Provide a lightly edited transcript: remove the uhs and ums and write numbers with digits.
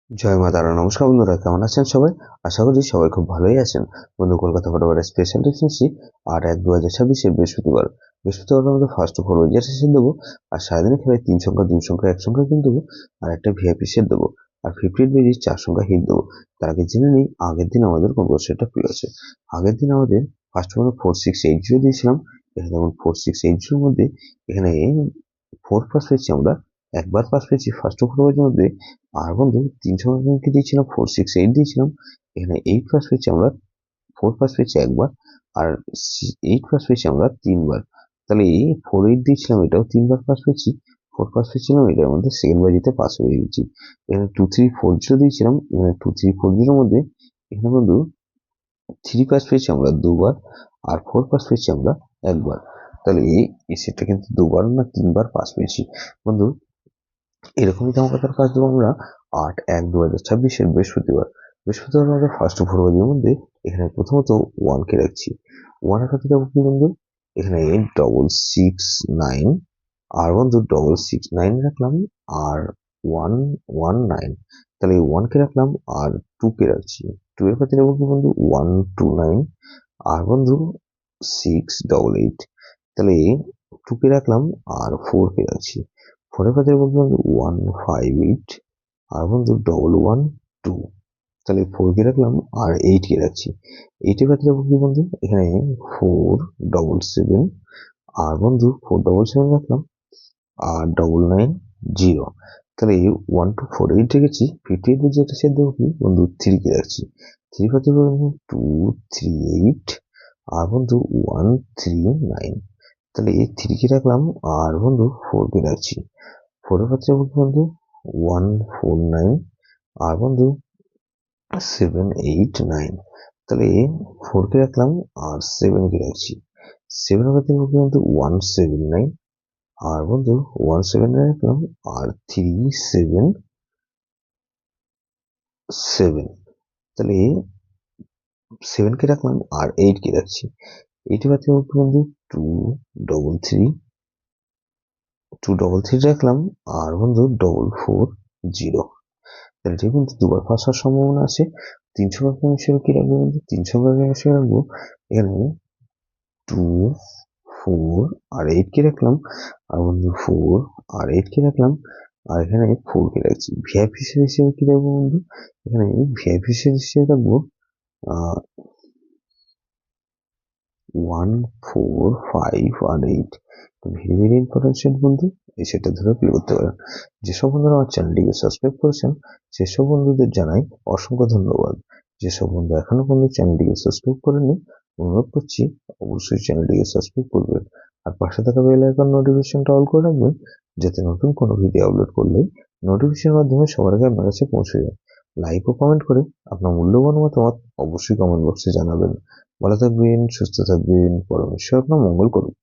জয় মা তারা। নমস্কার বন্ধুরা, কেমন আছেন সবাই? আশা করি সবাই খুব ভালোই আছেন। বন্ধু, কলকাতা ফটোগ্রাফার স্পেশাল রেসিডেন্সি 8/1/2026 বৃহস্পতিবার আমাদের ফার্স্ট ফরওয়ার্ড যেটা সেট দেবো। আর সারাদিনে খেলায় 3 সংখ্যা 2 সংখ্যা 1 সংখ্যা কিন্তু দেবো। আর একটা ভিআইপি সেট দেবো। আর 58 বেজি 4 সংখ্যা হিট দেবো। তার আগে জেনে নিই আগের দিন আমাদের কোন সেটটা প্রিয় আছে। আগের দিন আমাদের ফার্স্ট ফরওয়ার্ড 4680 দিয়েছিলাম। এখানে যেমন 4680 এর মধ্যে এখানে 4 পাস পেয়েছি আমরা, একবার পাস পেয়েছি ফার্স্ট ফরওয়ার্ডের মধ্যে। আর বন্ধু 3 সংখ্যাকে দিয়েছিলাম 468 দিয়েছিলাম। এখানে 8 পাস পেয়েছি আমরা, 4 পাস পেয়েছি একবার। আর 8 পাস পেয়েছি আমরা 3 বার। তাহলে 48 দিয়েছিলাম, এটাও 3 বার পাস পেয়েছি। 4 পাস পেয়েছিলাম, এটার মধ্যে সেকেন্ড বাজিতে পাস হয়ে গেছি। এখানে 2340 দিয়েছিলাম, এখানে 2340 এর মধ্যে এখানে বন্ধু 3 পাস পেয়েছি আমরা 2 বার। আর 4 পাস পেয়েছি আমরা একবার। তাহলে এই সেটটা কিন্তু 2 বার না 3 বার পাস পেয়েছি। বন্ধু, এরকমই ধামাকাদার কাজ দেবো আমরা 8/1/2026 বৃহস্পতিবার আমাদের ফার্স্ট ফরওয়ার্ডের মধ্যে এখানে প্রথমত 1 কে রাখছি। 1 রাখাতে যাবো কি বন্ধু, এখানে 669 আর বন্ধু 669 রাখলাম। আর 119, তাহলে 1 কে রাখলাম আর 2 কে রাখছি। 2 এর কাছে যাবো কি বন্ধু 129 আর বন্ধু 688, তাহলে 2 কে রাখলাম আর 4 কে রাখছি। 4 এর কাছে বলতে বন্ধু 158 আর বন্ধু 112, তাহলে 4 কে রাখলাম আর 8 কে রাখছি। 8 এর কাছে যাবো কি বন্ধু, এখানে 477 আর বন্ধু 477 রাখলাম আর 990, তাহলে 1248 রেখেছি। 58 এর যেটা সেট দেবো কি বন্ধু 3 কে রাখছি। 3 কাছে বন্ধু 238 আর বন্ধু 139, তাহলে 3 কে রাখলাম আর বন্ধু 4 কে রাখছি। 4 এর কাছে বন্ধু 149 আর বন্ধু 789, তাহলে 4 কে রাখলাম আর 7 কে রাখছি। 7 এর কাছে বন্ধু 179 আর বন্ধু 179 রাখলাম আর 377, তাহলে 7 কে রাখলাম আর 8 কে রাখছি। 8 এর কাছে বন্ধু 233 রাখলাম আর বন্ধু 440, তাহলে এটা কিন্তু দুবার পাস হওয়ার সম্ভাবনা আছে। 300 ভাগ হিসেবে কি রাখবো বন্ধু, 300 ভাগ হিসেবে রাখবো এখানে 2 4 আর 8 কে রাখলাম আর বন্ধু 4 আর 8 কে রাখলাম আর এখানে 4 কে রাখছি। ভিআইপি হিসেবে কি রাখবো বন্ধু, এখানে ভিআইপি হিসেবে রাখবো 1 4 5 আর 8। তো ভেরি ভেরি ইম্পর্টেন্ট সেট বন্ধু, এই সেটটা ধরে প্লে করতে পারেন। যেসব বন্ধুরা আমার চ্যানেলটিকে সাবস্ক্রাইব করেছেন সেসব বন্ধুদের জানাই অসংখ্য ধন্যবাদ। যেসব বন্ধু এখনো পর্যন্ত চ্যানেলটিকে সাবস্ক্রাইব করেননি, অনুরোধ করছি অবশ্যই চ্যানেলটিকে সাবস্ক্রাইব করবেন। আর পাশে থাকা বেল আইকন নোটিফিকেশনটা অল করে রাখবেন, যাতে নতুন কোনো ভিডিও আপলোড করলেই নোটিফিকেশনের মাধ্যমে সবার আগে আপনার কাছে পৌঁছে যায়। লাইক ও কমেন্ট করে আপনার মূল্যবান মতামত অবশ্যই কমেন্ট বক্সে জানাবেন। ভালো থাকবেন, সুস্থ থাকবেন, পরমেশ্বর আপনার মঙ্গল করুন।